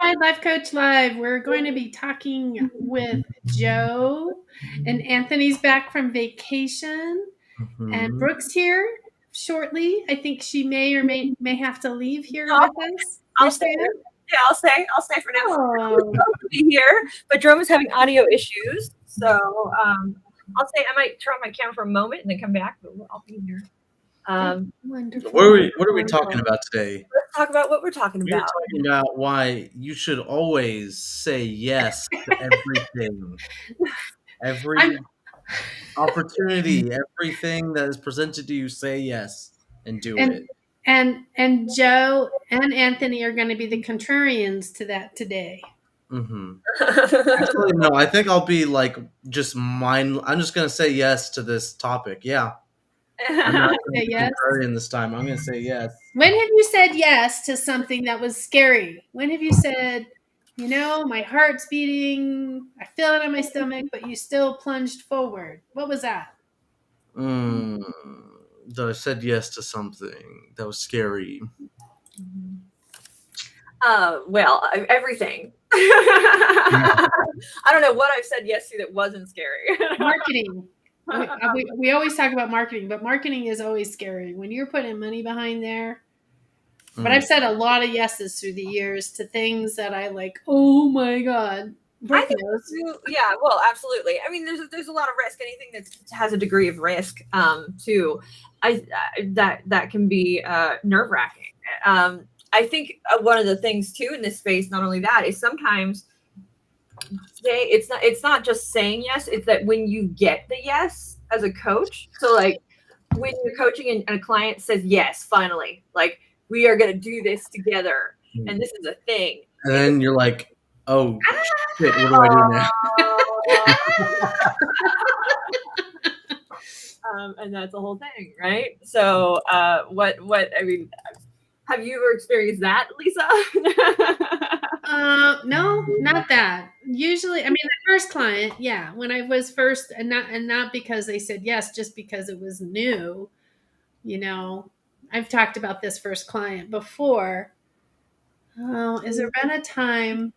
Hi, Life Coach Live. We're going to be talking with Joe, and Anthony's back from vacation, and Mhm. Brooke's here shortly. I think she may or may have to leave here No, with us. I'll You're stay. saying? Yeah, I'll stay for now. We're Oh, supposed to be here, but Jerome is having audio issues, so I'll stay. I might turn on my camera for a moment and then come back, but I'll be here. wonderful. What are we talking Wonderful. about today? Let's talk about what we're talking We are about. talking about why you should always say yes to everything. I'm Every opportunity, everything that is presented to you, say yes and do and it. and Joe and Anthony are going to be the contrarians to that today. Mhm. Actually, no, I think I'll be like just I'm just gonna say yes to this topic. Yeah. I'm not gonna Say be yes. contrarian this time. I'm gonna say yes. When have you said yes to something that was scary? When have you said, my heart's beating, I feel it in my stomach, but you still plunged forward? What was that? Mm, that I said yes to something that was scary. Everything. I don't know what I've said yes to that wasn't scary. Marketing. We always talk about marketing, but marketing is always scary. When you're putting money behind there, but Mm. I've said a lot of yeses through the years to things that I like, oh my God. I Brooke think knows. yeah, well, absolutely. I mean, there's a lot of risk. Anything that has a degree of risk, too, that can be nerve wracking. I think one of the things too in this space, not only that, is sometimes it's not just saying yes. It's that when you get the yes as a coach, so like when you're coaching and a client says yes, finally, like we are gonna do this together, and this is a thing. And then you're like, oh shit, what do I do now? Oh. And that's the whole thing, right? So, what I mean, have you ever experienced that, Lisa? No, not that. Usually, I mean, the first client, yeah, when I was first, and not because they said yes, just because it was new. You know, I've talked about this first client before. Oh, has there been a time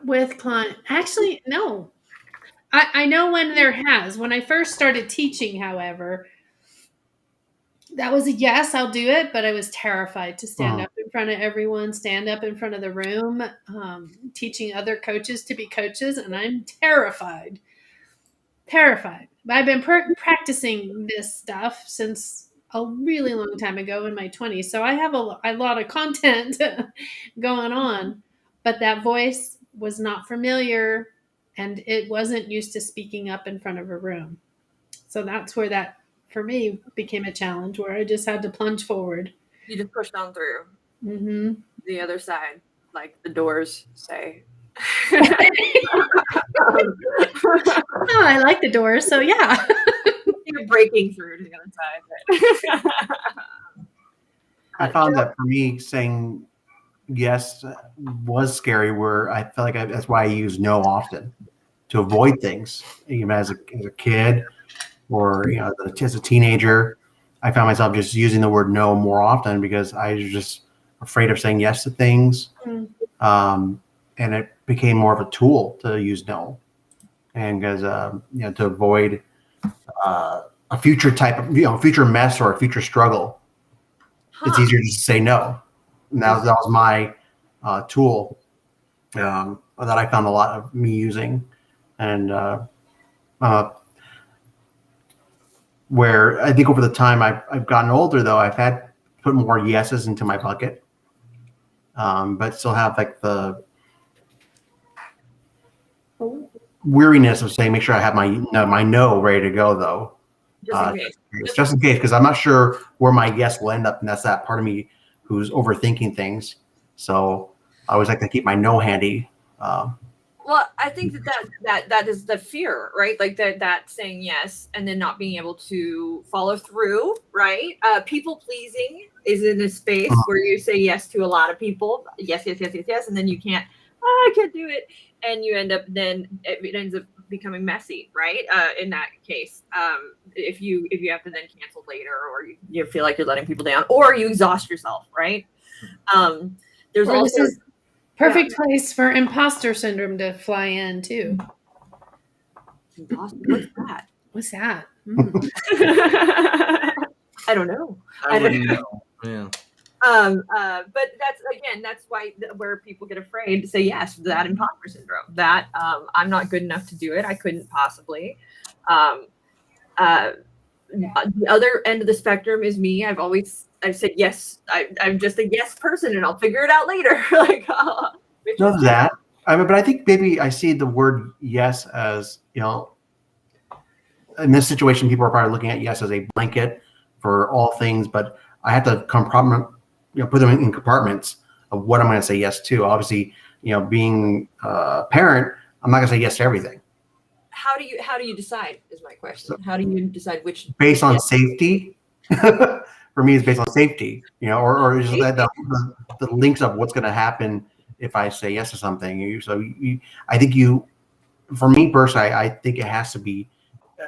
with client? Actually, no. I know when there has. When I first started teaching, however, that was a yes, I'll do it, but I was terrified to stand Mhm. up in front of everyone, stand up in front of the room, teaching other coaches to be coaches, and I'm terrified. Terrified. I've been practicing this stuff since a really long time ago in my 20s, so I have a lot of content going on, but that voice was not familiar, and it wasn't used to speaking up in front of a room. So that's where that, for me, became a challenge where I just had to plunge forward. You just push on through Hmm. the other side, like the doors say. Oh, I like the doors, so yeah. You're breaking through to the other side. I found that for me, saying yes was scary. Where I feel like that's why I use no often to avoid things. Even as a kid, or as a teenager, I found myself just using the word no more often because I was just afraid of saying yes to things, Mm. and it became more of a tool to use no, and because to avoid a future type of future mess or a future struggle. It's easier just to say no. And that was my tool that I found a lot of me using, and uh, where I think over the time I've gotten older, though I've had put more yeses into my bucket, but still have like the weariness of saying make sure I have my no ready to go though. Just in case. Just in case, because I'm not sure where my yes will end up, and that's that part of me who's overthinking things. So I always like to keep my no handy. Well, I think that is the fear, right? Like that saying yes and then not being able to follow through, right? People pleasing is in a space where you say yes to a lot of people, yes, yes, yes, yes, yes, and then you can't. Oh, I can't do it, and you end up then it ends up becoming messy, right? In that case, if you have to then cancel later, or you feel like you're letting people down, or you exhaust yourself, right? There's Or this also is perfect place for imposter syndrome to fly in too. what's that? What's that? I don't know. I wouldn't know. Yeah. But that's why where people get afraid to say yes, that imposter syndrome. That I'm not good enough to do it. I couldn't possibly. The other end of the spectrum is me. I've said yes. I'm just a yes person, and I'll figure it out later. Like Not that. But I think maybe I see the word yes as, in this situation, people are probably looking at yes as a blanket for all things, but I have to put them in compartments of what I'm going to say yes to. Obviously, being a parent, I'm not going to say yes to everything. How do you decide is my question. How do you decide which? Based on safety. For me, it's based on safety, or just the links of what's going to happen if I say yes to something. I think for me personally, I think it has to be,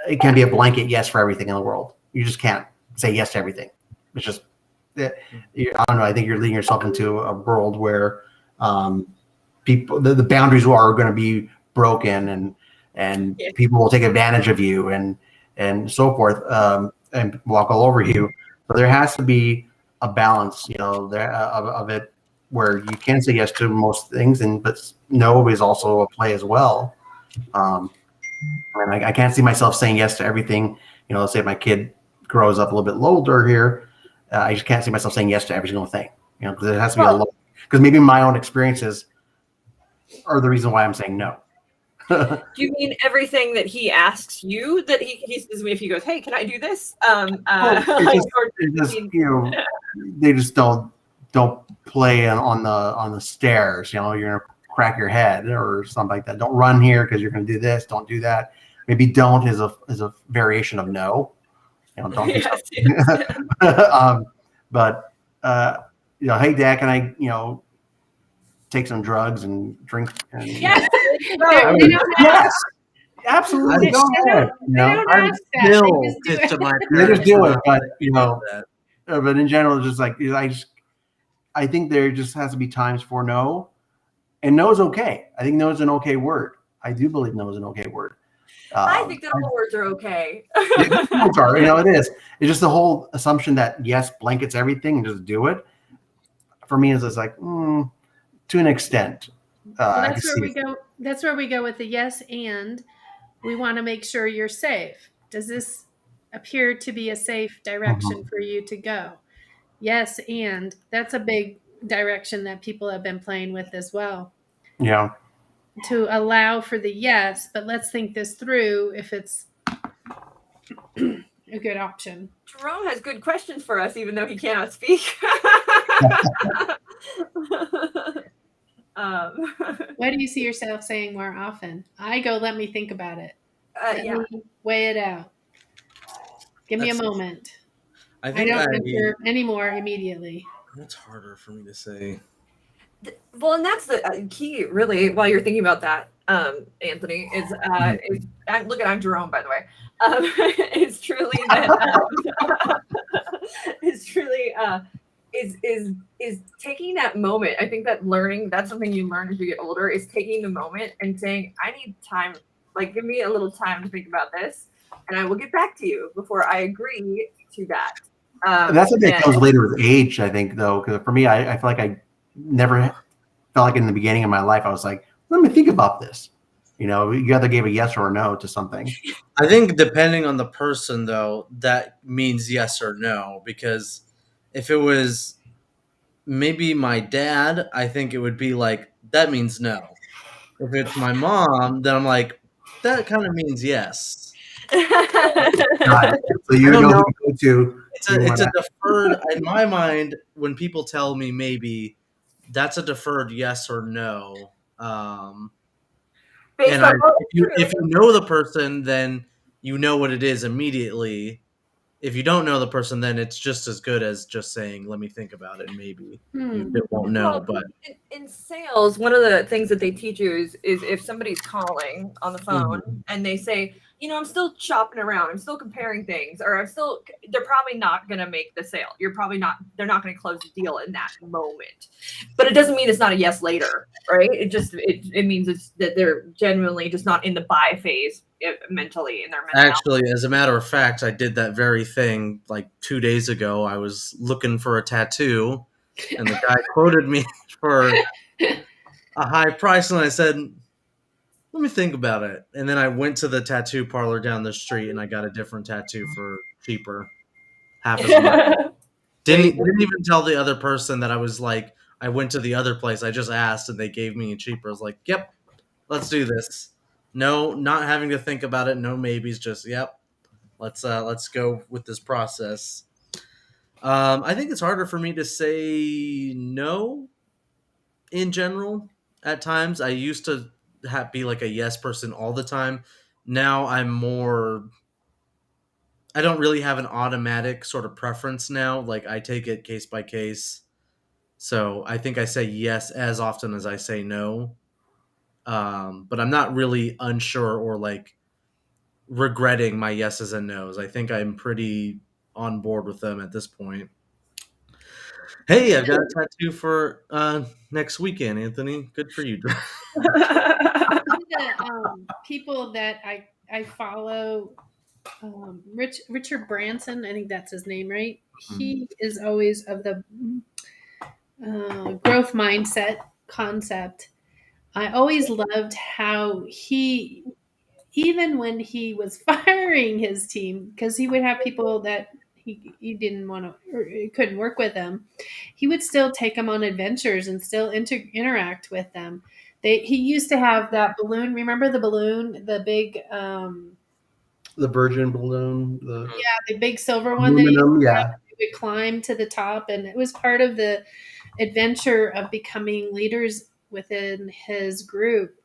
it can't be a blanket yes for everything in the world. You just can't say yes to everything. It's just, I don't know. I think you're leading yourself into a world where people, the boundaries are going to be broken, and people will take advantage of you and so forth, and walk all over you. So there has to be a balance, of it, where you can say yes to most things, but no is also a play as well. And I can't see myself saying yes to everything. Let's say if my kid grows up a little bit older here, I just can't see myself saying yes to every single thing. Because it has to be a lot. Because maybe my own experiences are the reason why I'm saying no. Do you mean everything that he asks you that he says if he goes, hey, can I do this? They just don't play on the stairs. You're gonna crack your head or something like that. Don't run here because you're gonna do this. Don't do that. Maybe don't is a variation of no. Don't do something. But hey, Dad, can I take some drugs and drink? And, yes. Yes. Absolutely. Go ahead. I'm still pissed at my parents. They just do it, but but in general, just like I think there just has to be times for no, and no is okay. I think no is an okay word. I do believe no is an okay word. I think that all words are okay. Words are, it is. It's just the whole assumption that yes blankets everything and just do it. For me, it's just like to an extent. That's where we go. That's where we go with the yes, and we want to make sure you're safe. Does this appear to be a safe direction for you to go? Yes, and that's a big direction that people have been playing with as well. Yeah. To allow for the yes, but let's think this through if it's a good option. Jerome has good questions for us, even though he cannot speak. What do you see yourself saying more often? I go, let me think about it. Let me weigh it out. Give me a moment. I don't answer anymore immediately. That's harder for me to say. Well, and that's the key, really, while you're thinking about that, Anthony, is I'm Jerome, by the way. It's truly that is taking that moment. I think that learning, that's something you learn as you get older, is taking the moment and saying, I need time, like give me a little time to think about this, and I will get back to you before I agree to that. That's something that comes later with age, I think, though, because for me, I feel like I never felt like in the beginning of my life, I was like, let me think about this. You either gave a yes or a no to something. I think depending on the person, though, that means yes or no. Because if it was maybe my dad, I think it would be like, that means no. If it's my mom, then I'm like, that kind of means yes. So you know who to go to. It's a deferred, in my mind, when people tell me maybe, that's a deferred yes or no. If you know the person, then you know what it is immediately. if you don't know the person, then it's just as good as just saying, let me think about it. Maybe you won't know, Well, but in sales, one of the things that they teach you is if somebody's calling on the phone and they say, I'm still shopping around, I'm still comparing things, or they're probably not going to make the sale. They're not going to close the deal in that moment. But it doesn't mean it's not a yes later, right? It means that they're genuinely just not in the buy phase mentally in their mentality. actually, as a matter of fact, I did that very thing like 2 days ago. I was looking for a tattoo, and the guy quoted me for a high price, and I said, let me think about it. And then I went to the tattoo parlor down the street, and I got a different tattoo for cheaper, half as much. Didn't even tell the other person that I was like, I went to the other place. I just asked, and they gave me a cheaper. I was like, yep, let's do this. No, not having to think about it. No maybes. Just yep. Let's go with this process. I think it's harder for me to say no in general. At times, I used to be like a yes person all the time. Now I'm more. I don't really have an automatic sort of preference now. Like I take it case by case. So I think I say yes as often as I say no. But I'm not really unsure or like regretting my yeses and nos. I think I'm pretty on board with them at this point. Hey, I've got a tattoo for next weekend, Anthony. Good for you. One of the people that I follow, Richard Branson, I think that's his name, right? He is always of the growth mindset concept. I always loved how he, even when he was firing his team, because he would have people that he didn't want to, or he couldn't work with them, he would still take them on adventures and still interact with them. He used to have that balloon. Remember the balloon, the big, The Virgin balloon, the big silver one aluminum, that would climb to the top, and it was part of the adventure of becoming leaders within his group.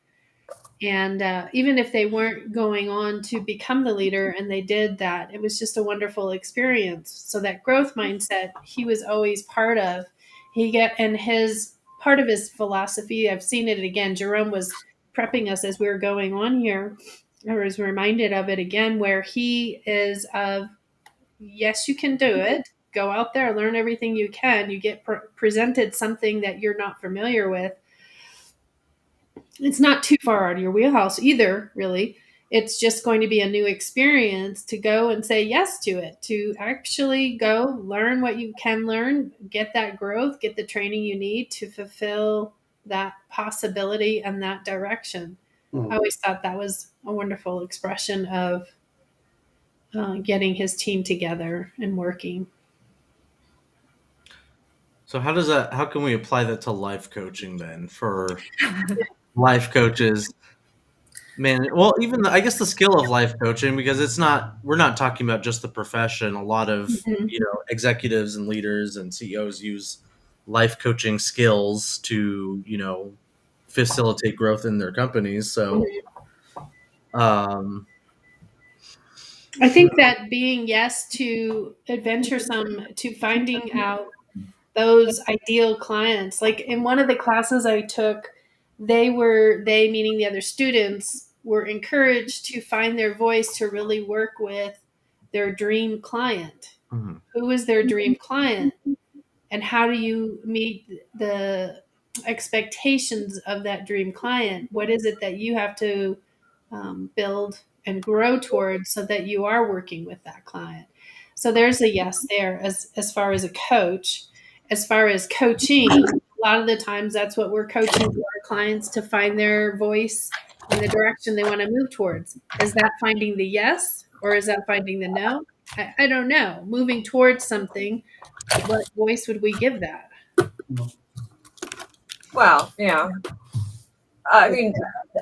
And even if they weren't going on to become the leader and they did that, it was just a wonderful experience. So that growth mindset, he was always part of. And his part of his philosophy, I've seen it again. Jerome was prepping us as we were going on here. I was reminded of it again, where he is of, yes, you can do it. Go out there, learn everything you can. You get presented something that you're not familiar with. It's not too far out of your wheelhouse either, really. It's just going to be a new experience to go and say yes to it, to actually go learn what you can learn, get that growth, get the training you need to fulfill that possibility and that direction. I always thought that was a wonderful expression of getting his team together and working. So how can we apply that to life coaching then for life coaches? Man, well, even I guess the skill of life coaching, because we're not talking about just the profession. A lot of, executives and leaders and CEOs use life coaching skills to, facilitate growth in their companies. So, I think that being yes to adventuresome, to finding out those ideal clients, like in one of the classes I took, they meaning the other students, were encouraged to find their voice to really work with their dream client. Mm-hmm. Who is their dream client? And how do you meet the expectations of that dream client? What is it that you have to build and grow towards so that you are working with that client? So there's a yes there as far as a coach. As far as coaching, a lot of the times that's what we're coaching our clients to find their voice in the direction they want to move towards. Is that finding the yes or is that finding the no? I don't know. Moving towards something, what voice would we give that? Well, yeah. I mean,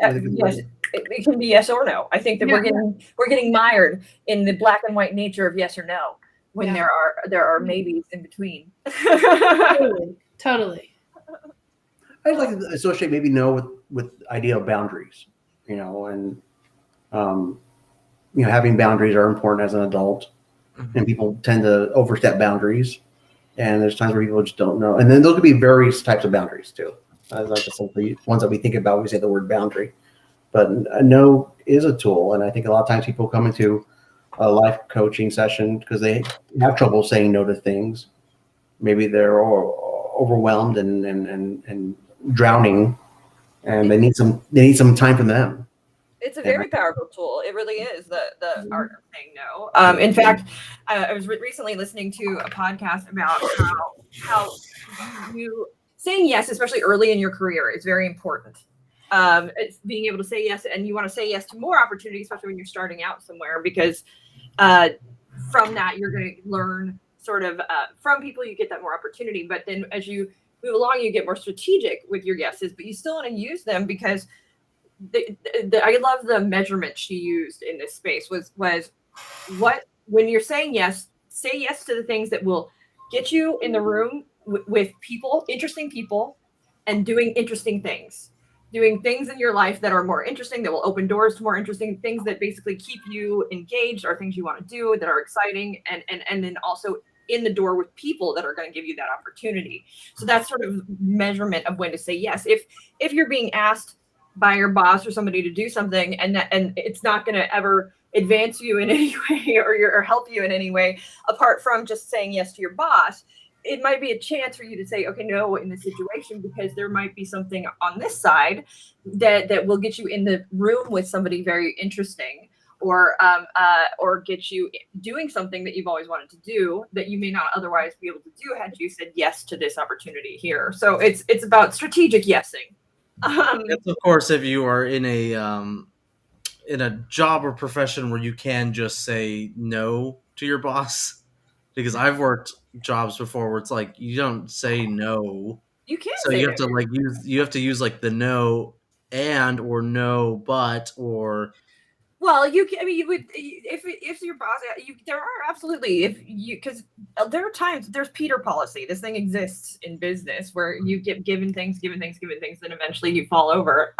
yes, it can be yes or no. I think that we're getting mired in the black and white nature of yes or no when there are maybes in between. Totally. I'd like to associate maybe no with the idea of boundaries, and having boundaries are important as an adult. and people tend to overstep boundaries. And there's times where people just don't know. And then there could be various types of boundaries too. Not just simply ones that we think about when we say the word boundary. But a no is a tool. And I think a lot of times people come into a life coaching session because they have trouble saying no to things. Maybe they're overwhelmed and drowning, and they need some time for them. It's a very powerful tool. It really is the art of saying no. In fact, I was recently listening to a podcast about how you saying yes, especially early in your career, is very important. It's being able to say yes, and you want to say yes to more opportunities, especially when you're starting out somewhere, because from that you're going to learn sort of from people. You get that more opportunity, but then as you move along, you get more strategic with your yeses, but you still want to use them because. I love the measurement she used in this space was what when you're saying yes, say yes to the things that will get you in the room with people, interesting people, and doing interesting things, doing things in your life that are more interesting, that will open doors to more interesting things, that basically keep you engaged, or things you want to do that are exciting, and then also in the door with people that are going to give you that opportunity. So that's sort of measurement of when to say yes. If you're being asked by your boss or somebody to do something and it's not going to ever advance you in any way or help you in any way apart from just saying yes to your boss, it might be a chance for you to say, okay, no, in this situation, because there might be something on this side that will get you in the room with somebody very interesting, or get you doing something that you've always wanted to do that you may not otherwise be able to do had you said yes to this opportunity here. So it's about strategic yesing. That's of course if you are in a job or profession where you can just say no to your boss, because I've worked jobs before where it's like you don't say no, you can't so you have to use like the no and or no but or. Well, you can. I mean, you would if your boss. There are absolutely because there are times there's Peter policy. This thing exists in business where you get given things, then eventually you fall over.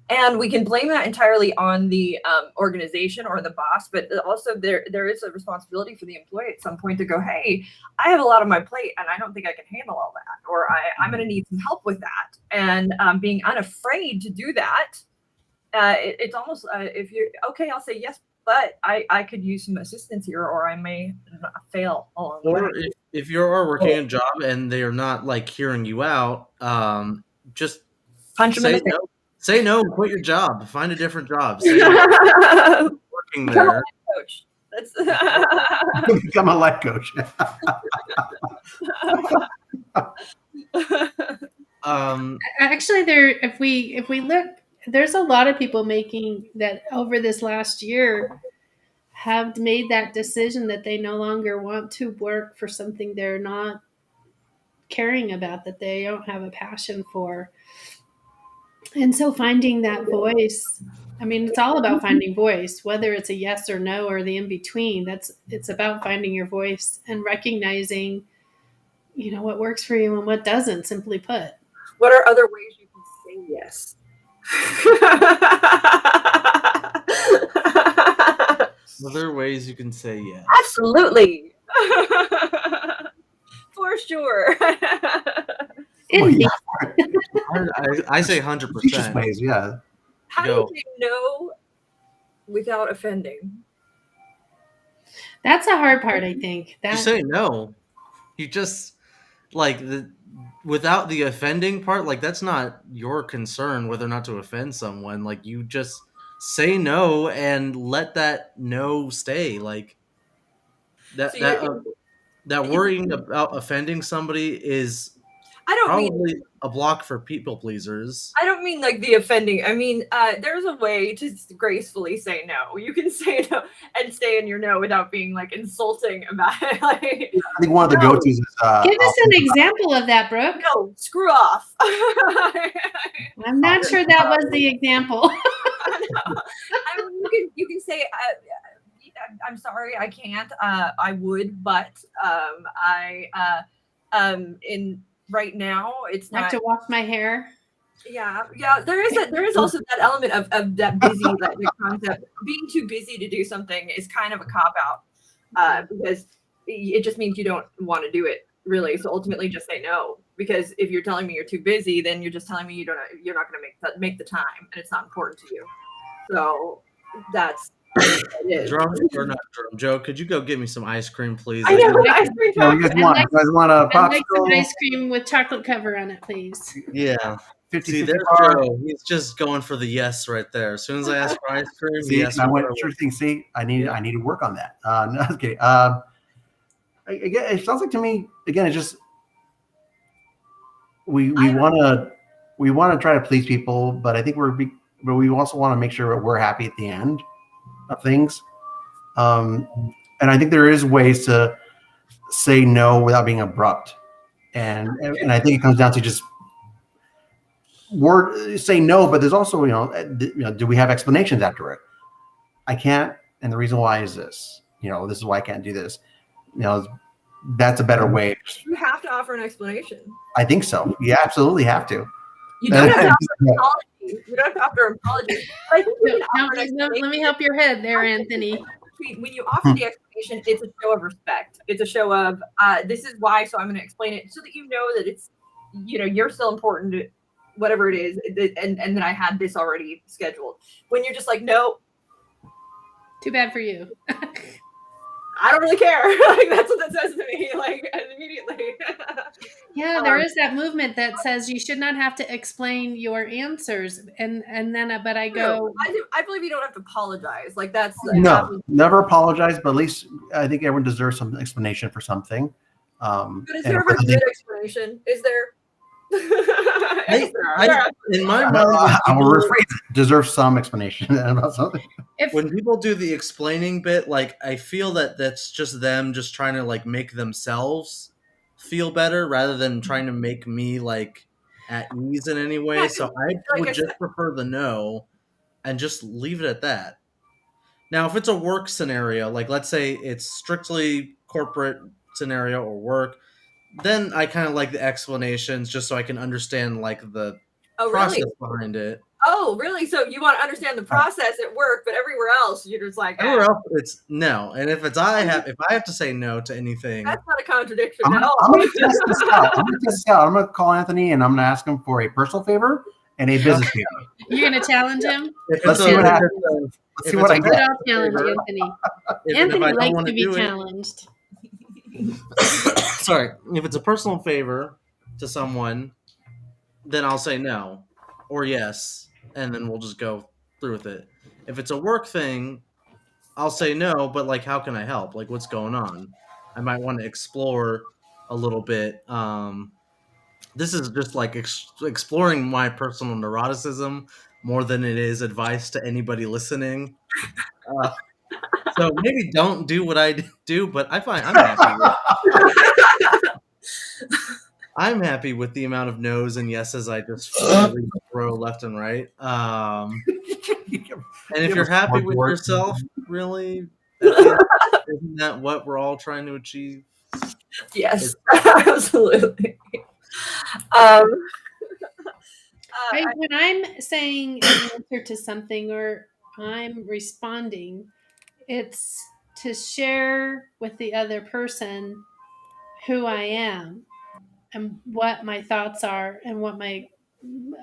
And we can blame that entirely on the organization or the boss, but also there is a responsibility for the employee at some point to go, hey, I have a lot on my plate and I don't think I can handle all that, or I'm going to need some help with that, and being unafraid to do that. It's almost if you're okay, I'll say yes, but I could use some assistance here, or I may fail along the way. Or if you are working a job and they are not like hearing you out, just punch them in the face. No. Say no and quit your job. Find a different job. Say no. Working there. Coach. That's become a life coach. Actually, if we look, there's a lot of people making that over this last year have made that decision that they no longer want to work for something they're not caring about, that they don't have a passion for. And so finding that voice, I mean, it's all about finding voice, whether it's a yes or no or the in between. It's about finding your voice and recognizing, what works for you and what doesn't, simply put. What are other ways you can say yes? Other ways you can say yes. Absolutely. For sure. I say 100%. Ways, yeah. How do you say no without offending? That's a hard part, I think. You say no. You just without the offending part, that's not your concern whether or not to offend someone. You just say no and let that no stay. That worrying about offending somebody is probably a block for people pleasers. I don't mean the offending. I mean, there's a way to gracefully say no. You can say no and stay in your no without being insulting about it. I think one of the go-tos is give us an example of that, Brooke. No, screw off. I'm not sure that was the example. You can say, I'm sorry, I can't. I would, but in right now it's not. I have to wash my hair. Yeah. There is also that element of that busy, that concept. Being too busy to do something is kind of a cop out. because it just means you don't want to do it, really. So ultimately, just say no. Because if you're telling me you're too busy, then you're just telling me you're not going to make the time, and it's not important to you. So that's what it is. Drum or not drum? Joe, could you go get me some ice cream, please? I know what ice cream. No, you guys want? You guys want a I'd like some popsicle? ice cream with chocolate cover on it, please. Yeah. 50, See, 50 there's bar. Joe. He's just going for the yes right there. As soon as I ask for ice cream, See, yes. I went whatever. sure thing. See, I need to work on that. No, I was kidding. Again, it sounds like to me again. It's just we want to try to please people, but I think but we also want to make sure that we're happy at the end of things. And I think there is ways to say no without being abrupt, and I think it comes down to just say no. But there's also do we have explanations after it? I can't, and the reason why is this. This is why I can't do this. That's a better way. You have to offer an explanation. I think so. You absolutely have to. You don't have to offer an apology. You don't have to offer an apology. I think you can No, offer an let me explanation. help your head there, Anthony. When you offer the explanation, it's a show of respect. It's a show of this is why, so I'm going to explain it so that you know that it's you're still important to whatever it is, and that I had this already scheduled. When you're just like, no, Too bad for you. I don't really care. Like that's what that says to me. Like immediately. Yeah, there is that movement that says you should not have to explain your answers, and then but I go. I believe you don't have to apologize. Like that's No, never apologize. But at least I think everyone deserves some explanation for something. But is there ever a good explanation? Is there? In my mind, I will rephrase it. Deserve some explanation about something. when people do the explaining bit, like I feel that that's just them just trying to like make themselves feel better rather than trying to make me like at ease in any way. So I would just prefer the no and just leave it at that. Now, if it's a work scenario, like let's say it's strictly corporate scenario or work, then I kind of like the explanations just so I can understand like the process behind it. Oh, really? So you want to understand the process at work, but everywhere else you're just like everywhere else it's no. And if I have to say no to anything, that's not a contradiction I'm at all. going to test this out. I'm going to call Anthony and I'm going to ask him for a personal favor and a business favor. You're going to challenge him? Let's see what happens. Let's see what I get. I'll challenge Anthony. Anthony likes to be challenged. Sorry, if it's a personal favor to someone, then I'll say no or yes, and then we'll just go through with it. If it's a work thing, I'll say no, but like, how can I help? Like, what's going on? I might want to explore a little bit. This is just like exploring my personal neuroticism more than it is advice to anybody listening. So maybe don't do what I do, but I'm happy. I'm happy with the amount of no's and yeses I just throw left and right. And if you're happy with yourself, really, isn't that what we're all trying to achieve? Yes, absolutely. When I'm saying an answer to something or I'm responding, it's to share with the other person who I am and what my thoughts are and what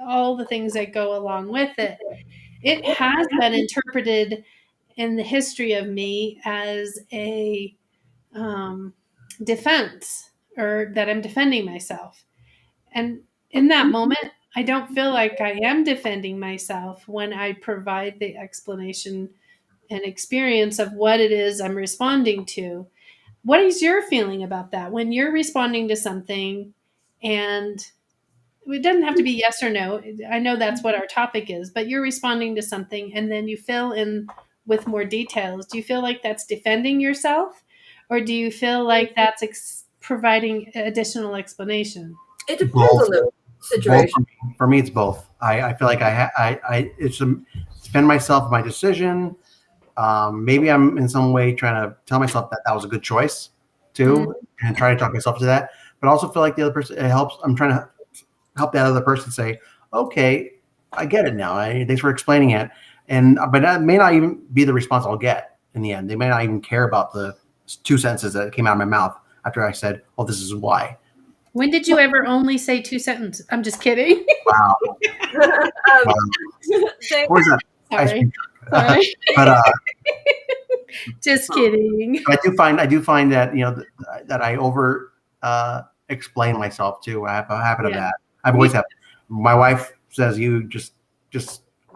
all the things that go along with it. It has been interpreted in the history of me as a defense, or that I'm defending myself. And in that moment, I don't feel like I am defending myself when I provide the explanation and experience of what it is I'm responding to. What is your feeling about that? When you're responding to something, and it doesn't have to be yes or no. I know that's what our topic is, but you're responding to something and then you fill in with more details. Do you feel like that's defending yourself, or do you feel like that's providing additional explanation? It depends on the situation. For me, it's both. I feel like it's defend myself, my decision. Maybe I'm in some way trying to tell myself that was a good choice too, and try to talk myself to that. But I also feel like the other person, it helps. I'm trying to help that other person say, okay, I get it now. Thanks for explaining it. But that may not even be the response I'll get in the end. They may not even care about the 2 sentences that came out of my mouth after I said, "Oh, this is why." When did you ever only say 2 sentences? I'm just kidding. Wow. They- Where's that ice Sorry. cream? Sorry. But Just kidding. I do find that that I over explain myself too. I have a habit of Yeah. that. I've always had. My wife says you just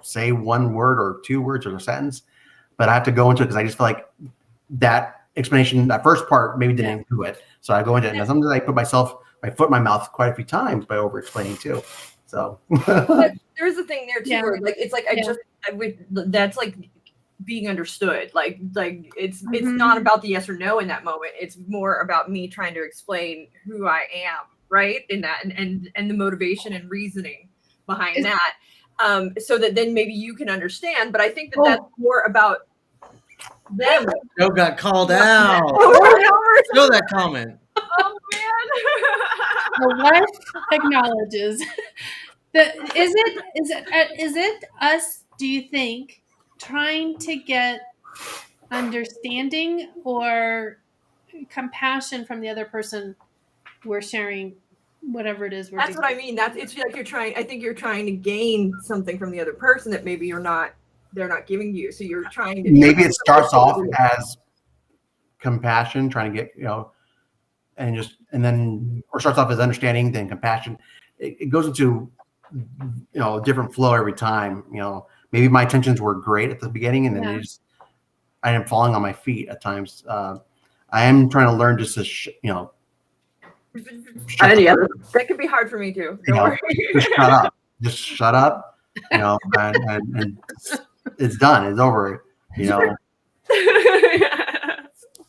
say one word or 2 words or a sentence, but I have to go into it because I just feel like that explanation, that first part, maybe didn't do it. So I go into it, and sometimes I put my foot in my mouth quite a few times by over explaining too. So But there's a thing there too, Yeah. where like it's like that's like being understood. Like it's not about the yes or no in that moment. It's more about me trying to explain who I am, right? In that and the motivation and reasoning behind that. So that then maybe you can understand. But I think that that's more about them. Joe got called out. Show that comment. Oh man. The wife acknowledges. Is it us, do you think, trying to get understanding or compassion from the other person we're sharing whatever it is we're That's doing? what I mean. It's like I think you're trying to gain something from the other person that maybe they're not giving you. So you're trying to maybe it starts off as compassion, trying to get and then starts off as understanding, then compassion. It goes into a different flow every time. Maybe my intentions were great at the beginning, and then I am falling on my feet at times. I am trying to learn just to that could be hard for me too. Don't worry. Just shut up. Just shut up. And it's done. It's over.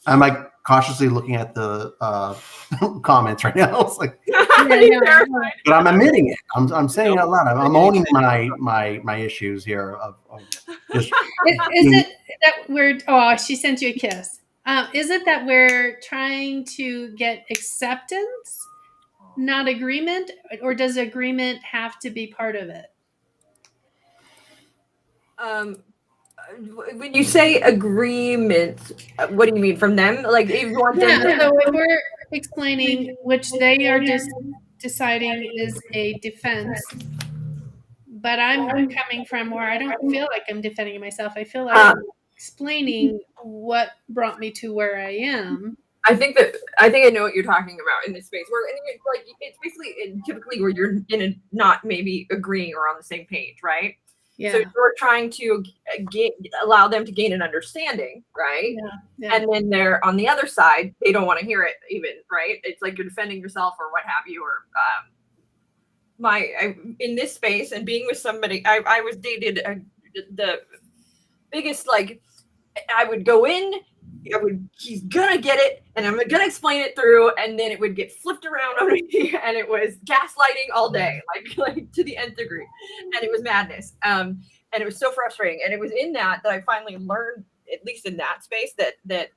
I'm like cautiously looking at the comments right now. It's like, but I'm admitting it. I'm saying it out loud. I'm owning my issues here of just. Is it that we're? Oh, she sent you a kiss. Is it that we're trying to get acceptance, not agreement, or does agreement have to be part of it? When you say agreement, what do you mean from them? Like, if you want them So if we're explaining which they are just deciding is a defense, but I'm coming from where I don't feel like I'm defending myself. I feel like I'm explaining what brought me to where I am. I think I know what you're talking about in this space where it's basically typically where you're not maybe agreeing or on the same page, right? Yeah. So you're trying to allow them to gain an understanding, right? Yeah. And then they're on the other side, they don't want to hear it even, right? It's like you're defending yourself or what have you, or in this space and being with somebody, I was dated the biggest, like, I would go in, he's gonna get it, and I'm gonna explain it through, and then it would get flipped around on me, and it was gaslighting all day, like to the nth degree, and it was madness. And it was so frustrating. And it was in that I finally learned, at least in that space, that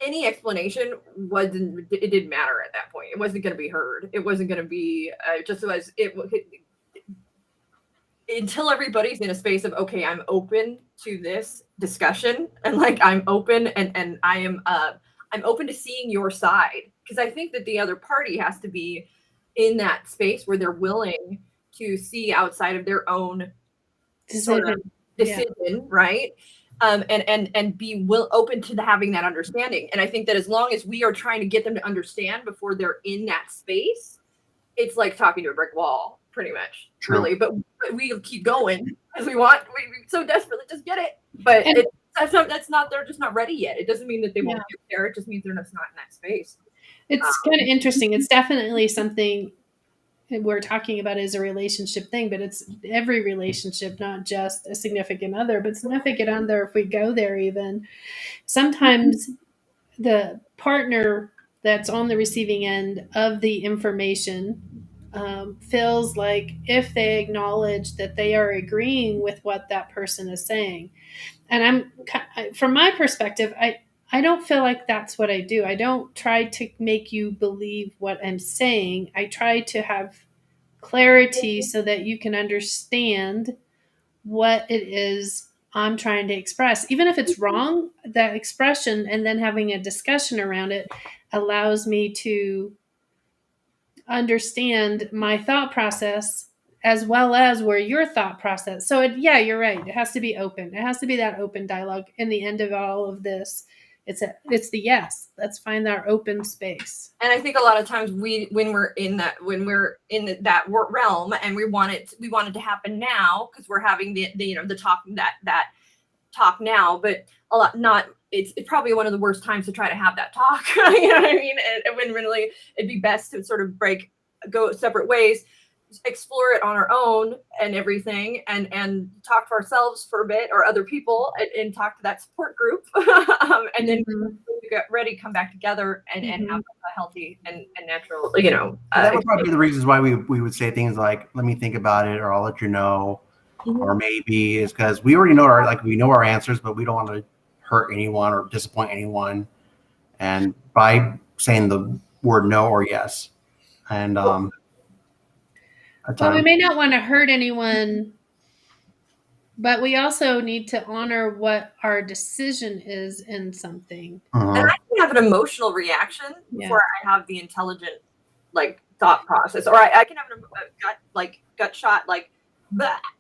any explanation it didn't matter at that point. It wasn't going to be heard. It wasn't going to be just as until everybody's in a space of, okay, I'm open to this discussion, and like I'm open and I'm open to seeing your side, because I think that the other party has to be in that space where they're willing to see outside of their own sort of decision, right? And be open to open to having that understanding. And I think that as long as we are trying to get them to understand before they're in that space, it's like talking to a brick wall, pretty much. True. Really. But we keep going because we so desperately just get it. But that's not, they're just not ready yet. It doesn't mean that they won't get there. It just means they're just not in that space. It's kind of interesting. It's definitely something we're talking about as a relationship thing, but it's every relationship, not just a significant other, but significant other. If we go there, even sometimes the partner that's on the receiving end of the information feels like if they acknowledge that they are agreeing with what that person is saying. And from my perspective, I don't feel like that's what I do. I don't try to make you believe what I'm saying. I try to have clarity so that you can understand what it is I'm trying to express. Even if it's wrong, that expression and then having a discussion around it allows me to understand my thought process as well as where your thought process. So yeah, you're right. It has to be open. It has to be that open dialogue. In the end of all of this, it's the yes. Let's find our open space. And I think a lot of times when we're in that realm and we want it to happen now because we're having the talk that talk now, but a lot not. It's probably one of the worst times to try to have that talk. You know what I mean? And when really it'd be best to sort of go separate ways, explore it on our own and everything, and talk to ourselves for a bit or other people and talk to that support group, and then when we get ready, come back together and have a healthy and natural, that would probably be the reasons why we would say things like, "Let me think about it," or "I'll let you know," or maybe is because we already know our answers, but we don't want to hurt anyone or disappoint anyone, and by saying the word no or yes, and well, we may not want to hurt anyone, but we also need to honor what our decision is in something. And I can have an emotional reaction before I have the intelligent thought process, or I can have a gut shot,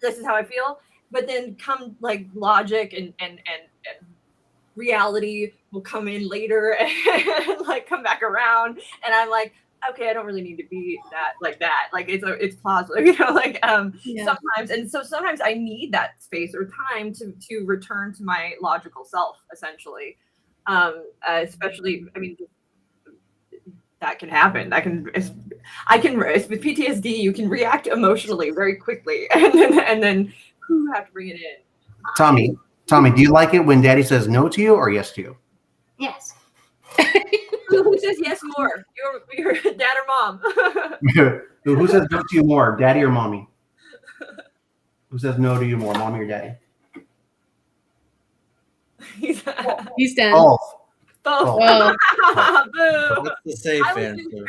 this is how I feel, but then come logic and reality will come in later and come back around, and I'm like, okay, I don't really need to be that. It's plausible, sometimes. And so sometimes I need that space or time to return to my logical self, essentially. Especially, that can happen. With PTSD, you can react emotionally very quickly and then have to bring it in. Tommy, do you like it when Daddy says no to you or yes to you? Yes. Who says yes more? Your dad or mom? Who says no to you more, Daddy or Mommy? Who says no to you more, Mommy or Daddy? He's done. Both. Boo. That's the safe answer.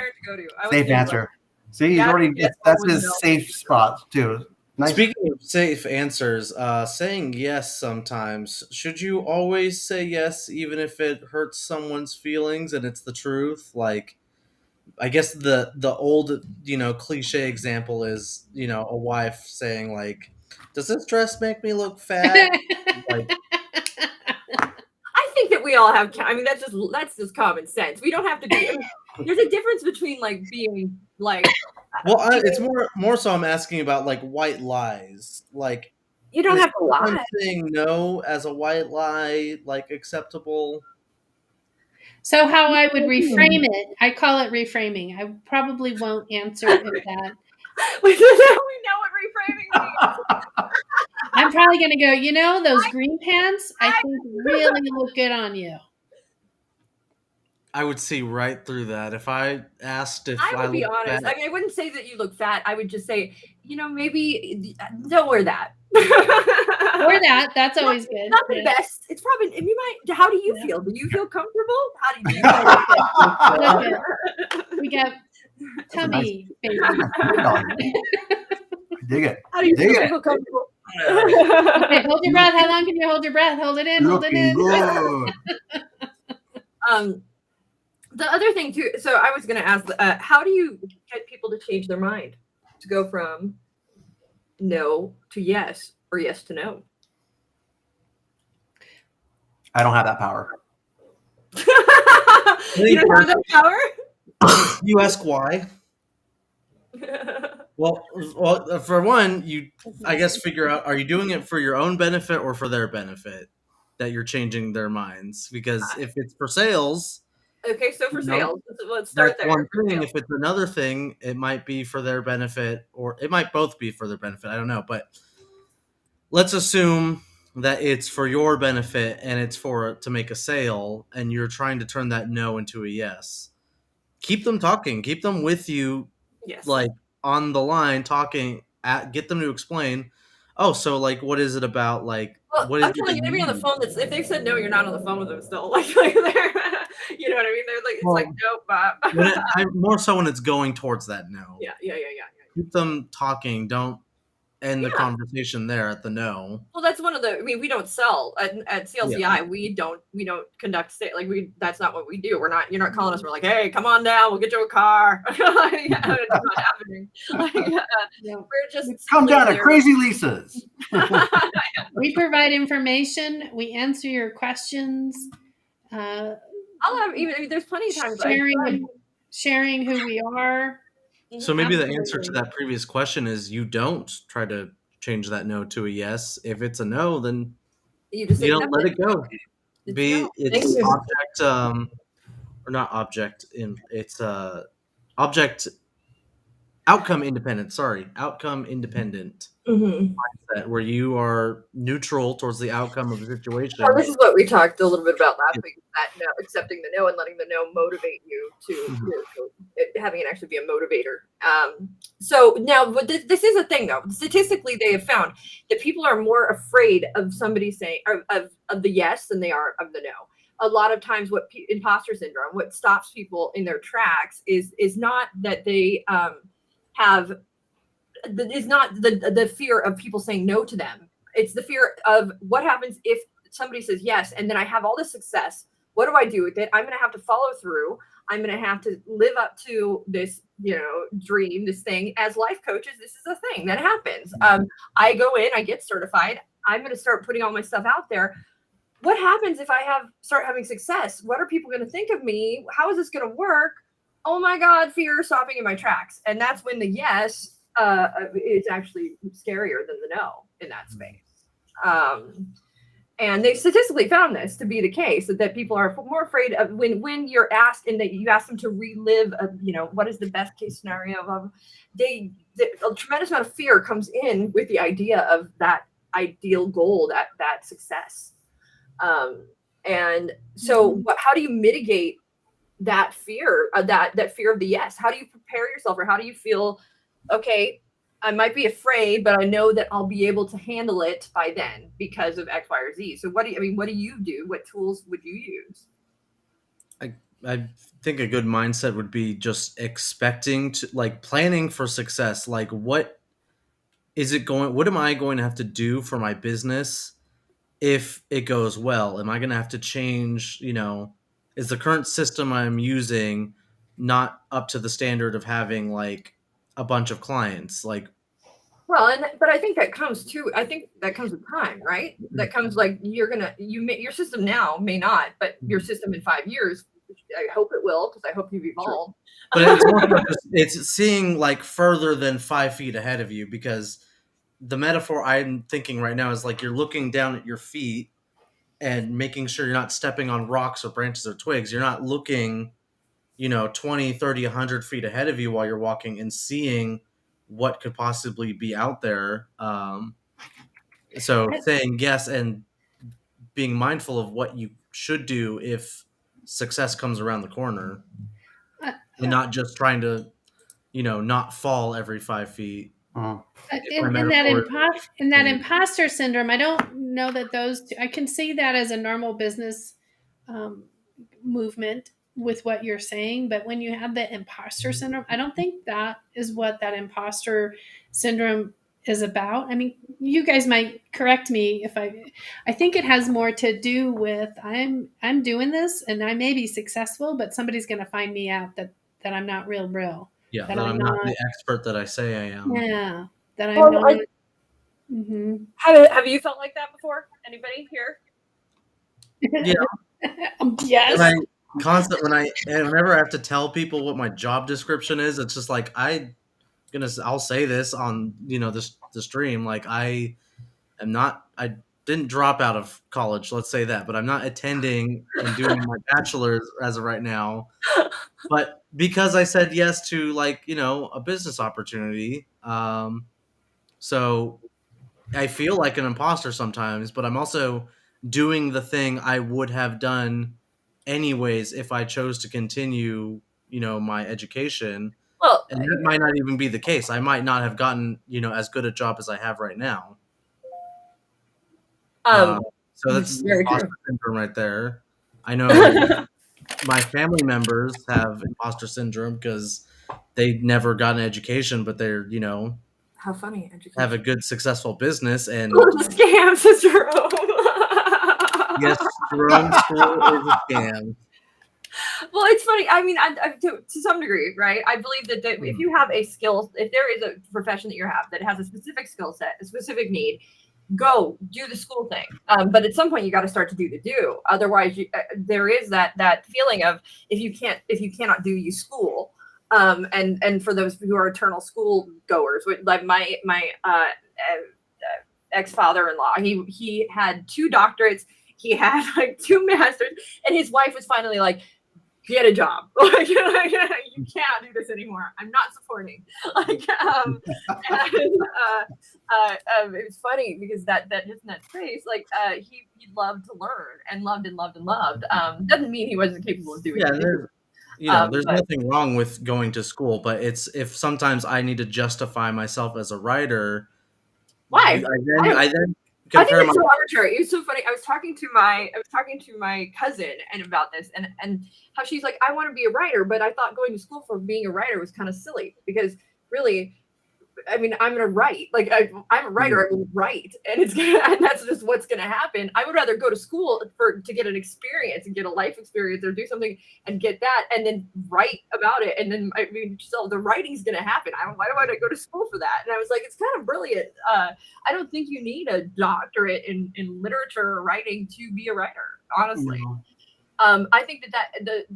Safe answer. See, he's already. That's his safe spot too. Nice. Speaking of safe answers, saying yes sometimes. Should you always say yes, even if it hurts someone's feelings and it's the truth? I guess the old cliche example is a wife saying "Does this dress make me look fat?" I think that we all have. That's just common sense. We don't have to be. There's a difference between being Well, it's more so. I'm asking about white lies. You don't have to lie. Saying no as a white lie acceptable? So how I would reframe it, I call it reframing. I probably won't answer it with that. We know what reframing means. I'm probably going to go, those green pants, I think really look good on you. I would see right through that. If I asked if I would be honest. Fat. I wouldn't say that you look fat. I would just say, maybe don't wear that. Wear that. That's always good. Not the best. It's probably, how do you feel? Do you feel comfortable? How do you feel? We got tummy baby. Dig it. How do you feel comfortable? Okay, hold your breath. How long can you hold your breath? Hold it in. Hold it in. Good. The other thing too. So I was going to ask, how do you get people to change their mind to go from no to yes or yes to no? I don't have that power. You don't have that power? You ask why? Well, for one, I guess figure out, are you doing it for your own benefit or for their benefit that you're changing their minds? Because if it's for sales. Okay, so for sales, let's start there. One thing. If it's another thing, it might be for their benefit, or it might both be for their benefit. I don't know, but let's assume that it's for your benefit and it's to make a sale, and you're trying to turn that no into a yes. Keep them talking. Keep them with you. Yes. On the line talking. Get them to explain. Oh, so what is it about? What I'm telling you, they'd be on the phone. If they've said no, you're not on the phone with them still. They're. You know what I mean? They're it's no. More so when it's going towards that no. Yeah. Keep them talking. Don't end the Yeah. conversation there at the no. Well, that's one of the. I mean, we don't sell at CLCI. We don't conduct sales. Like that's not what we do. We're not. You're not calling us. We're like, hey, come on down. We'll get you a car. Yeah, it's not happening. Like, we're just Come down to there. Crazy Lisa's. We provide information. We answer your questions. I'll have even. There's plenty of times sharing who we are. So maybe the answer to Absolutely. that previous question is you don't try to change that no to a yes. If it's a no, then you just you don't accept let it go. no. It's Thank you. object or not object it's object outcome independent. Sorry, outcome independent. Mhm. Mindset where you are neutral towards the outcome of the situation. Well, this is what we talked a little bit about last week. That no, accepting the no and letting the no motivate you to having it actually be a motivator. So now, but this is a thing though. Statistically, they have found that people are more afraid of somebody saying of the yes than they are of the no. A lot of times, imposter syndrome, what stops people in their tracks is not that they is not the fear of people saying no to them. It's the fear of what happens if somebody says yes, and then I have all this success. What do I do with it? I'm going to have to follow through. I'm going to have to live up to this, dream, this thing. As life coaches, this is a thing that happens. I go in, I get certified. I'm going to start putting all my stuff out there. What happens if I start having success? What are people going to think of me? How is this going to work? Oh my God, fear stopping in my tracks. And that's when the yes is actually scarier than the no in that space. And they statistically found this to be the case, that people are more afraid of when you're asked and that you ask them to relive, what is the best case scenario of a tremendous amount of fear comes in with the idea of that ideal goal, that success. And so how do you mitigate that fear, that fear of the yes? How do you prepare yourself, or how do you feel, okay, I might be afraid, but I know that I'll be able to handle it by then because of X, Y, or Z. So what do you do? What tools would you use? I think a good mindset would be just expecting to, planning for success. Like, what am I going to have to do for my business if it goes well? Am I going to have to change, is the current system I'm using not up to the standard of having a bunch of clients? But I think that comes with time, right? That comes your system now may not, but your system in 5 years, I hope it will, because I hope you've evolved. Sure. But it's more it's seeing further than 5 feet ahead of you, because the metaphor I'm thinking right now is you're looking down at your feet and making sure you're not stepping on rocks or branches or twigs. You're not looking, 20, 30, 100 feet ahead of you while you're walking and seeing what could possibly be out there. So saying yes and being mindful of what you should do if success comes around the corner, and not just trying to, not fall every 5 feet. In that imposter syndrome, I don't know that those two, I can see that as a normal business movement with what you're saying, but when you have the imposter syndrome, I don't think that is what that imposter syndrome is about. I mean, you guys might correct me if I think it has more to do with I'm doing this and I may be successful, but somebody's going to find me out that I'm not real. Yeah, that I'm not the expert that I say I am. Yeah, that I'm not. Mm-hmm. Have you felt like that before? Anybody here? Yeah. Yes. Whenever I have to tell people what my job description is, it's just I'll say this on the stream. I didn't drop out of college, let's say that, but I'm not attending and doing my bachelor's as of right now. But because I said yes to a business opportunity, so I feel like an imposter sometimes, but I'm also doing the thing I would have done anyways if I chose to continue, my education. Well, and that might not even be the case. I might not have gotten, as good a job as I have right now. So that's imposter syndrome right there. I know my family members have imposter syndrome because they never got an education, but they're, How funny. Education. have a good, successful business. And Oh, the scams, Jerome. yes, Jerome School is a scam. Well, it's funny. I mean, to some degree, right? I believe that if you have a skill, if there is a profession that you have that has a specific skill set, a specific need, go do the school thing. But at some point, you got to start to do the do. Otherwise, there is that feeling of if you cannot do, you school. And for those who are eternal school goers, like my ex-father-in-law, he had 2 doctorates, he had like 2 masters, and his wife was finally like, get a job. Like, you can't do this anymore. I'm not supporting. Like, it's funny because that just in that space, like, he loved to learn and loved. Doesn't mean he wasn't capable of doing it. There's nothing wrong with going to school, but it's if sometimes I need to justify myself as a writer. Why? I then I think compare it's so arbitrary. It was so funny. I was talking to my cousin and about this and how she's like, I want to be a writer, but I thought going to school for being a writer was kind of silly because really, I mean, I'm gonna write. Like I'm a writer. I will write, and that's just what's gonna happen. I would rather go to school to get an experience and get a life experience, or do something and get that, and then write about it. And then so the writing's gonna happen. Why do I go to school for that? And I was like, it's kind of brilliant. I don't think you need a doctorate in literature or writing to be a writer. Honestly. No. I think that the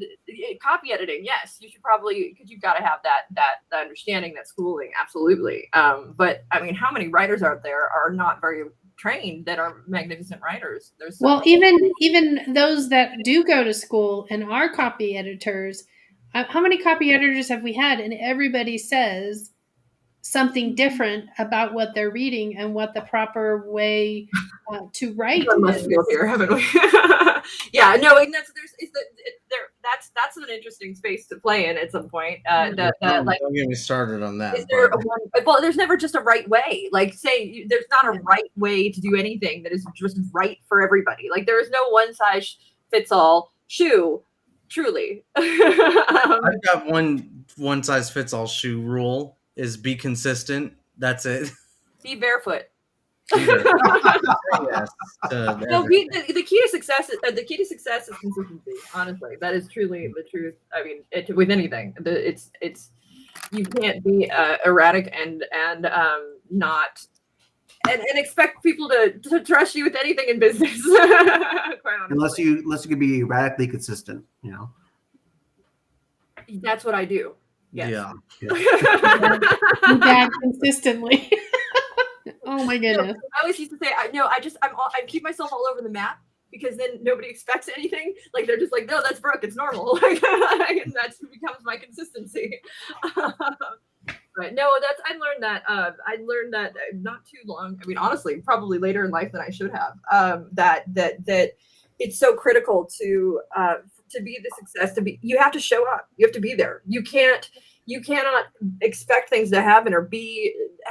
copy editing, yes, you should probably, because you've got to have that understanding, that schooling, absolutely. But I mean, how many writers out there are not very trained that are magnificent writers? Even those that do go to school and are copy editors, how many copy editors have we had? And everybody says something different about what they're reading and what the proper way to write is. Here, haven't we? Yeah, no, and that's an interesting space to play in at some point. don't get me started on that. Is there well, there's never just a right way. Like, say, there's not a right way to do anything that is just right for everybody. Like, there is no one size fits all shoe. Truly, I've got one size fits all shoe rule: is be consistent. That's it. Be barefoot. Yes, No, the key to success is consistency. Honestly, that is truly the truth. I mean, with anything, it's you can't be erratic and not and expect people to trust you with anything in business. Quite honestly. Unless you can be radically consistent, you know. That's what I do. Yes. Do that consistently. Oh my goodness! I always used to say, I keep myself all over the map because then nobody expects anything. Like, they're just like, no, that's Brooke, it's normal. Like, and that becomes my consistency. Right? No, I learned that not too long. I mean, honestly, probably later in life than I should have. That it's so critical to be the success. You have to show up. You have to be there. You cannot expect things to happen or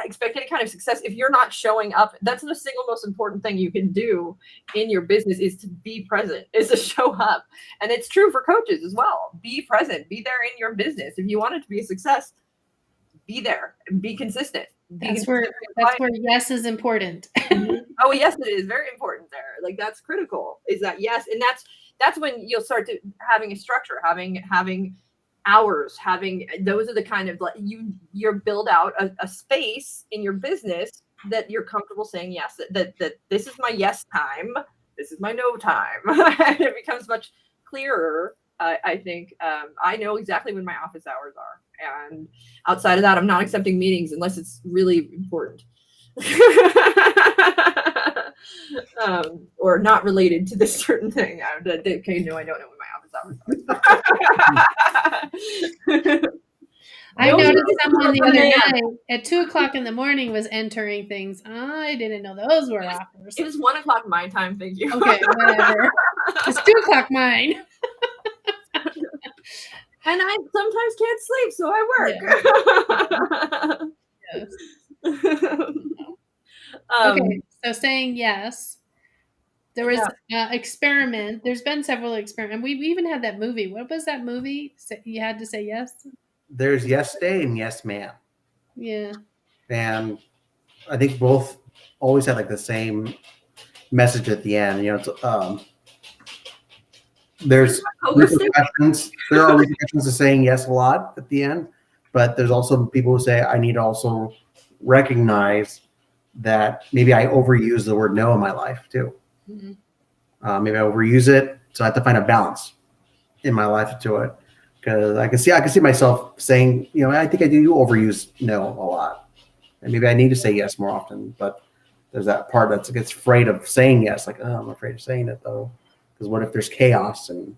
expect any kind of success if you're not showing up. That's the single most important thing you can do in your business, is to be present, is to show up. And it's true for coaches as well. Be present, be there in your business. If you want it to be a success, be there and be consistent. That's where yes is important. Oh, yes, it is very important there. Like, that's critical, is that yes. And that's when you'll start to having a structure, having hours, those are the kind of, like, you're build out a space in your business that you're comfortable saying yes, that this is my yes time, this is my no time. And it becomes much clearer. I think I know exactly when my office hours are, and outside of that, I'm not accepting meetings unless it's really important. Or not related to this certain thing. Okay, no, I don't know when my office hours are. I noticed someone the other night at 2:00 in the morning was entering things. I didn't know those were offers. It was 1:00 my time. Thank you. Okay, whatever. It's 2:00 mine. And I sometimes can't sleep, so I work. Yeah. Yes. Okay, so saying yes. There was experiment. There's been several experiments. We even had that movie. What was that movie? You had to say yes? There's Yes Day and Yes Man. Yeah. and I think both always had like the same message at the end. You know, it's, there's repercussions. There are repercussions to saying yes a lot at the end, but there's also people who say I need to also recognize that maybe I overuse the word no in my life too. Mm-hmm. Maybe I overuse it, so I have to find a balance in my life to it, because I can see myself saying, you know, I think I do overuse no a lot, and maybe I need to say yes more often. But there's that part that gets afraid of saying yes, like, oh, I'm afraid of saying it though, because what if there's chaos, and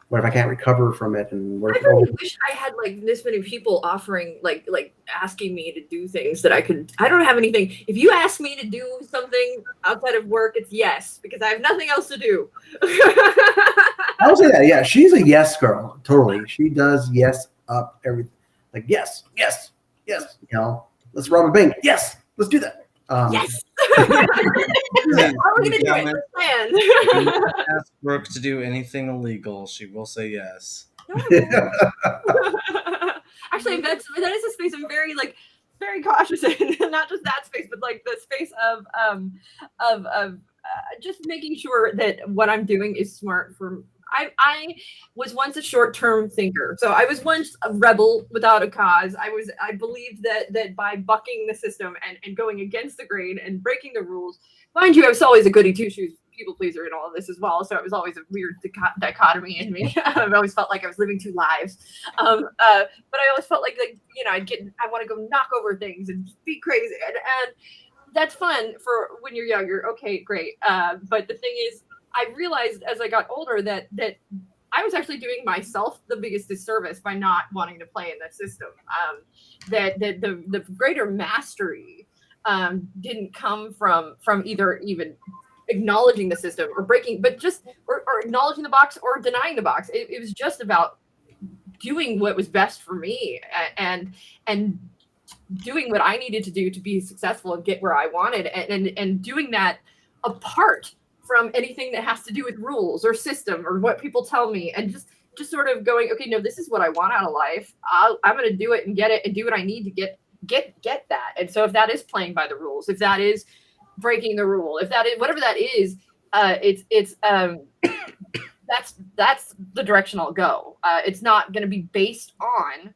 what if I can't recover from it? And what if I really wish I had like this many people offering, like asking me to do things that I could. I don't have anything. If you ask me to do something outside of work, it's yes, because I have nothing else to do. I would say that. Yeah, she's a yes girl. Totally, she does yes up everything. Like yes, yes, yes. You know, let's rob a bank. Yes, let's do that. Yes. How are we gonna do it? Plan. Ask Brooke to do anything illegal, she will say yes. Actually, that is a space I'm very cautious in. Not just that space, but like the space of just making sure that what I'm doing is smart for. I was once a short-term thinker, so I was once a rebel without a cause. I believed that by bucking the system and going against the grain and breaking the rules. Mind you, I was always a goody two-shoes people pleaser in all of this as well, so it was always a weird dichotomy in me. I've always felt like I was living two lives, but I always felt like you know, I want to go knock over things and be crazy, and that's fun for when you're younger. Okay, great, but the thing is, I realized as I got older that I was actually doing myself the biggest disservice by not wanting to play in the system. That the greater mastery didn't come from either even acknowledging the system or breaking, but just or acknowledging the box or denying the box. It was just about doing what was best for me and doing what I needed to do to be successful and get where I wanted, and doing that apart from anything that has to do with rules or system or what people tell me, and just sort of going, okay, no, this is what I want out of life. I'm going to do it and get it and do what I need to get that. And so if that is playing by the rules, if that is breaking the rule, if that is whatever that is, it's that's the direction I'll go. It's not going to be based on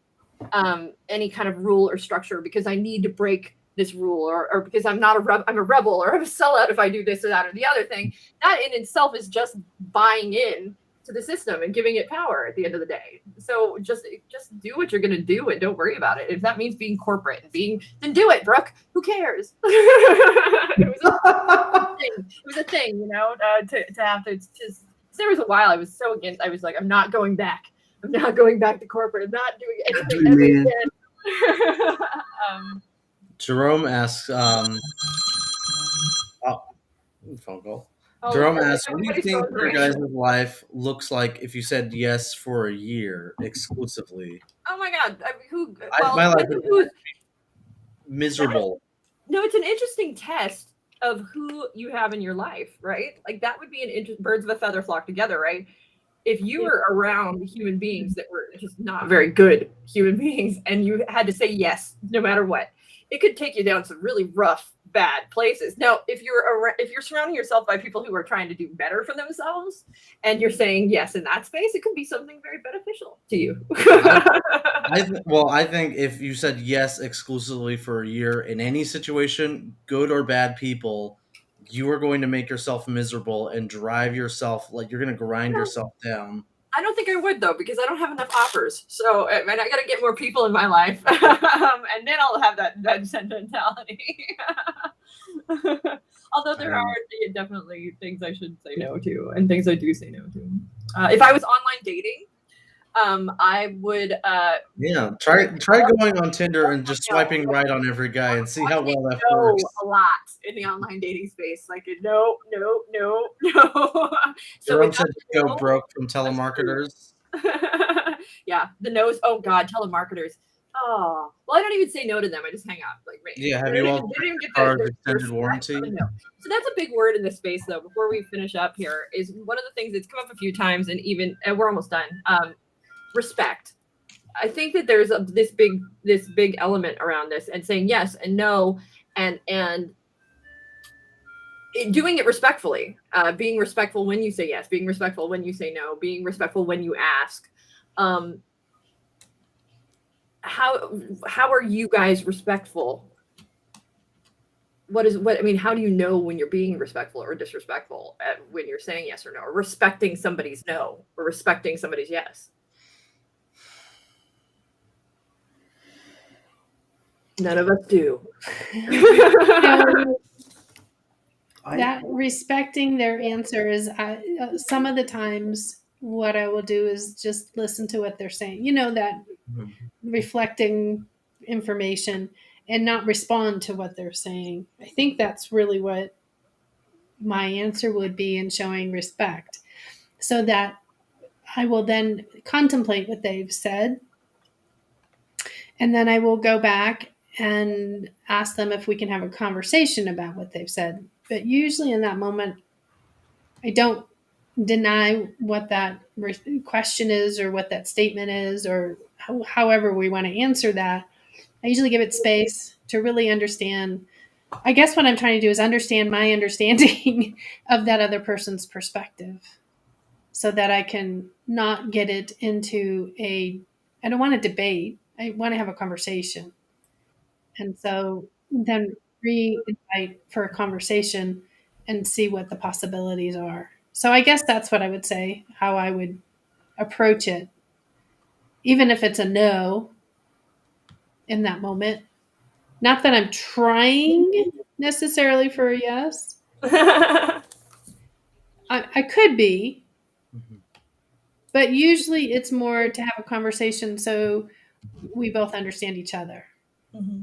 any kind of rule or structure because I need to break this rule or because I'm a rebel or I'm a sellout if I do this or that or the other thing. That in itself is just buying in to the system and giving it power at the end of the day. So just do what you're going to do and don't worry about it. If that means being corporate then do it, Brooke. Who cares? It was a thing, you know, to have to just. There was a while I was so against. I was like, I'm not going back. I'm not going back to corporate. I'm not doing anything ever again. Jerome asks, phone call. Jerome asks, what do you think your guys' life looks like if you said yes for a year exclusively? Oh my God. My life is miserable. No, it's an interesting test of who you have in your life, right? Like that would be birds of a feather flock together, right? If you were around human beings that were just not very good human beings and you had to say yes no matter what, it could take you down some really rough, bad places. Now, if you're surrounding yourself by people who are trying to do better for themselves and you're saying yes in that space, it could be something very beneficial to you. I think if you said yes exclusively for a year in any situation, good or bad people, you are going to make yourself miserable and drive yourself, like you're going to grind yourself down. I don't think I would though, because I don't have enough offers. So I got to get more people in my life, and then I'll have that sentimentality. Although there are definitely things I should say no to, and things I do say no to. If I was online dating, I would. Try going on Tinder and just swiping right on every guy and see how well that works. A lot in the online dating space, like no. Jerome said go broke from telemarketers. Yeah, the no's. Oh God, telemarketers. Oh, well, I don't even say no to them. I just hang up. Like, yeah, have you all cards extended warranty? So that's a big word in this space, though. Before we finish up here, is one of the things that's come up a few times, and we're almost done. Respect. I think that there's this big element around this, and saying yes and no, and doing it respectfully, being respectful when you say yes, being respectful when you say no, being respectful when you ask. How are you guys respectful? How do you know when you're being respectful or disrespectful when you're saying yes or no, or respecting somebody's no, or respecting somebody's yes? None of us do. That respecting their answer is some of the times what I will do is just listen to what they're saying. That reflecting information and not respond to what they're saying. I think that's really what my answer would be in showing respect, so that I will then contemplate what they've said. And then I will go back and ask them if we can have a conversation about what they've said. But usually in that moment, I don't deny what that question is or what that statement is, or however we want to answer that. I usually give it space to really understand. I guess what I'm trying to do is understand my understanding of that other person's perspective, so that I can not get it into I don't want to debate. I want to have a conversation. And so then re-invite for a conversation and see what the possibilities are. So I guess that's what I would say, how I would approach it. Even if it's a no in that moment. Not that I'm trying necessarily for a yes. I could be. But usually it's more to have a conversation so we both understand each other. Mm-hmm.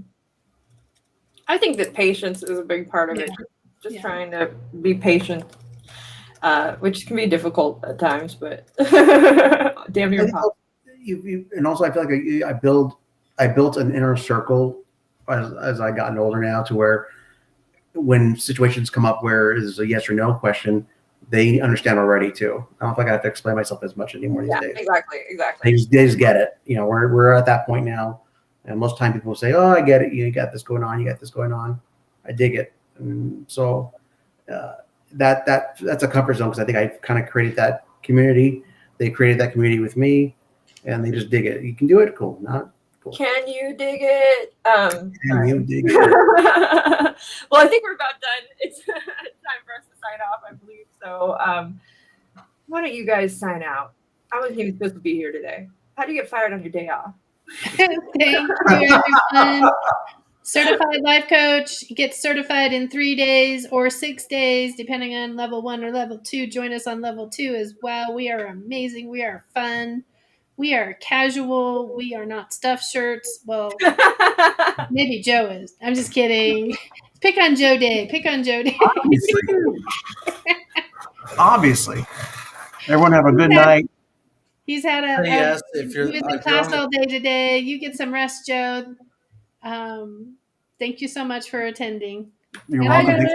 I think that patience is a big part of it. Just trying to be patient, which can be difficult at times, but damn your pop. And also I feel like I built an inner circle as I gotten older now, to where when situations come up where it's a yes or no question, they understand already too. I don't think I have to explain myself as much anymore these days. Exactly. They just get it. We're at that point now, and most time people will say, "Oh, I get it. You got this going on. You got this going on." I dig it, and so that's a comfort zone, because I think I kind of created that community. They created that community with me, and they just dig it. You can do it, cool. Not cool. Can you dig it? Can you dig it? Well, I think we're about done. It's time for us to sign off, I believe. So why don't you guys sign out? I wasn't even supposed to be here today. How do you get fired on your day off? Thank you, everyone. Certified life coach. You get certified in 3 days or 6 days, depending on level 1 or level 2. Join us on level 2 as well. We are amazing. We are fun. We are casual. We are not stuffed shirts. Well, maybe Joe is. I'm just kidding. Pick on Joe Day. Pick on Joe Day. Obviously. Everyone have a good night. He's had yes, if you're he was in class all day today. You get some rest, Joe. Thank you so much for attending. You're welcome.